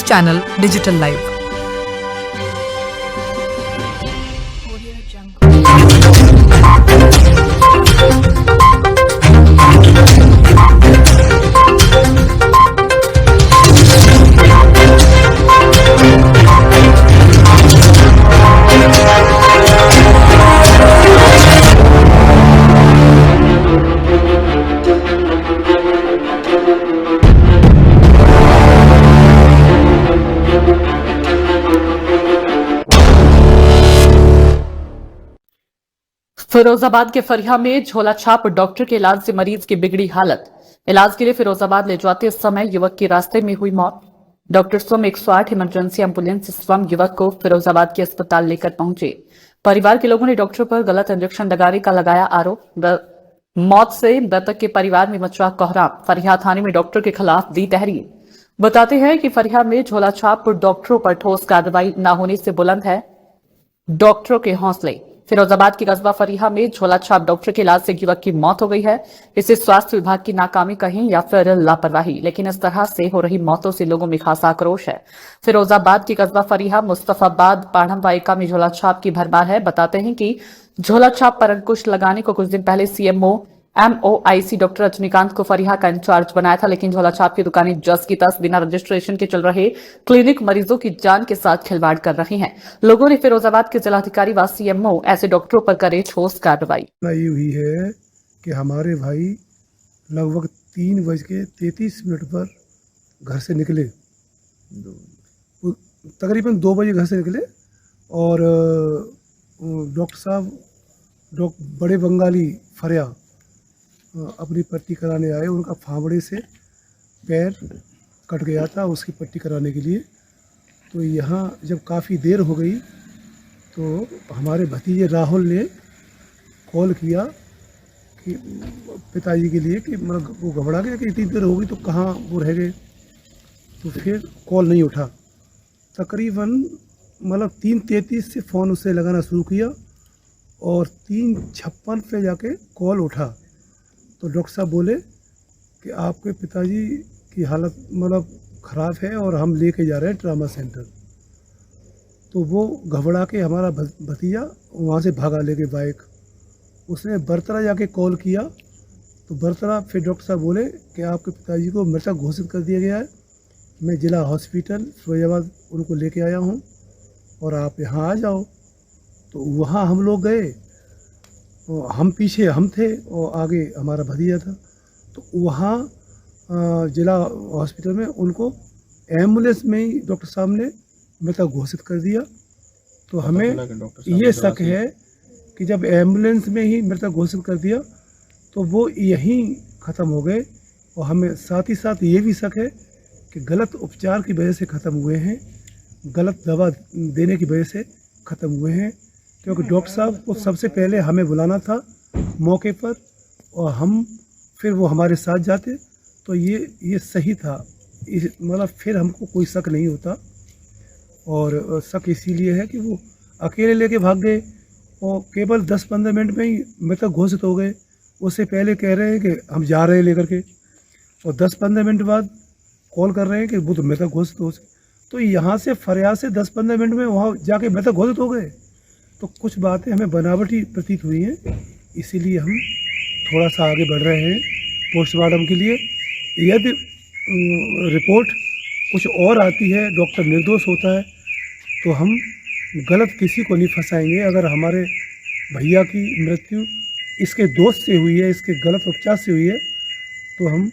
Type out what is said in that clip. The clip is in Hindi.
Channel digital live. फिरोजाबाद के फरिया में झोला छाप डॉक्टर के इलाज से मरीज की बिगड़ी हालत। इलाज के लिए फिरोजाबाद ले जाते समय युवक की रास्ते में हुई मौत। डॉक्टर स्वयं 108 इमरजेंसी एम्बुलेंस से स्वयं युवक को फिरोजाबाद के अस्पताल लेकर पहुंचे। परिवार के लोगों ने डॉक्टर पर गलत इंजेक्शन लगाने का लगाया आरोप। मौत से मृतक के परिवार में मचा कोहराम। फरिया थाने में डॉक्टर के खिलाफ दी तहरीर। बताते हैं कि फरिया में झोला छाप डॉक्टरों पर ठोस कार्रवाई न होने से बुलंद है डॉक्टरों के हौसले। फिरोजाबाद की कस्बा फरीहा में झोला छाप डॉक्टर के इलाज से युवक की मौत हो गई है। इसे स्वास्थ्य विभाग की नाकामी कहें या फिर लापरवाही, लेकिन इस तरह से हो रही मौतों से लोगों में खासा आक्रोश है। फिरोजाबाद की कस्बा फरीहा, मुस्तफाबाद, पाढ़म वाइका में झोला छाप की भरमार है। बताते हैं कि झोला छाप पर अंकुश लगाने को कुछ दिन पहले सीएमओ MOIC डॉक्टर रजनीकांत को फरीहा का इंचार्ज बनाया था, लेकिन झोला छाप की दुकानें जस की तस बिना रजिस्ट्रेशन के चल रहे क्लिनिक मरीजों की जान के साथ खिलवाड़ कर रही हैं। लोगों ने फिरोजाबाद के जिलाधिकारी व सीएमओ ऐसे डॉक्टरों पर करे ठोस कार्रवाई। ये हुई है कि हमारे भाई लगभग 3:33 पर घर से निकले, तकरीबन 2 बजे घर से निकले और डॉक्टर साहब बड़े बंगाली फरिया अपनी पट्टी कराने आए। उनका फावड़े से पैर कट गया था, उसकी पट्टी कराने के लिए। तो यहाँ जब काफ़ी देर हो गई तो हमारे भतीजे राहुल ने कॉल किया कि पिताजी के लिए कि मतलब वो घबरा गया कि इतनी देर हो गई तो कहाँ वो रह गए। तो फिर कॉल नहीं उठा। तकरीबन मतलब 3:33 से फ़ोन उससे लगाना शुरू किया और 3:56 पे जाके कॉल उठा। तो डॉक्टर साहब बोले कि आपके पिताजी की हालत मतलब ख़राब है और हम लेके जा रहे हैं ट्रामा सेंटर। तो वो घबरा के हमारा भतीजा वहाँ से भागा लेके बाइक। उसने बरतरा जाके कॉल किया तो बरतरा फिर डॉक्टर साहब बोले कि आपके पिताजी को मृतक घोषित कर दिया गया है। मैं जिला हॉस्पिटल फिरोजाबाद उनको लेके आया हूँ और आप यहाँ आ जाओ। तो वहाँ हम लोग गए, हम पीछे हम थे और आगे हमारा भतीजा था। तो वहाँ जिला हॉस्पिटल में उनको एम्बुलेंस में ही डॉक्टर साहब ने मृतक घोषित कर दिया। तो हमें ये शक है कि जब एम्बुलेंस में ही मृतक घोषित कर दिया तो वो यहीं ख़त्म हो गए। और हमें साथ ही साथ ये भी शक है कि गलत उपचार की वजह से ख़त्म हुए हैं, गलत दवा देने की वजह से ख़त्म हुए हैं। क्योंकि डॉक्टर साहब को सबसे पहले हमें बुलाना था मौके पर और हम फिर वो हमारे साथ जाते तो ये सही था। मतलब फिर हमको कोई शक नहीं होता। और शक इसीलिए है कि वो अकेले लेके भाग गए और केवल 10-15 मिनट में ही मृतक घोषित हो गए। उससे पहले कह रहे हैं कि हम जा रहे हैं लेकर के, और 10-15 मिनट बाद कॉल कर रहे हैं कि वो तो मृतक घोषित हो। तो यहाँ से फरियाद से 10-15 मिनट में वहाँ जाके मृतक घोषित हो गए। तो कुछ बातें हमें बनावटी प्रतीत हुई हैं, इसीलिए हम थोड़ा सा आगे बढ़ रहे हैं पोस्टमार्टम के लिए। यदि रिपोर्ट कुछ और आती है, डॉक्टर निर्दोष होता है, तो हम गलत किसी को नहीं फंसाएंगे। अगर हमारे भैया की मृत्यु इसके दोष से हुई है, इसके गलत उपचार से हुई है, तो हम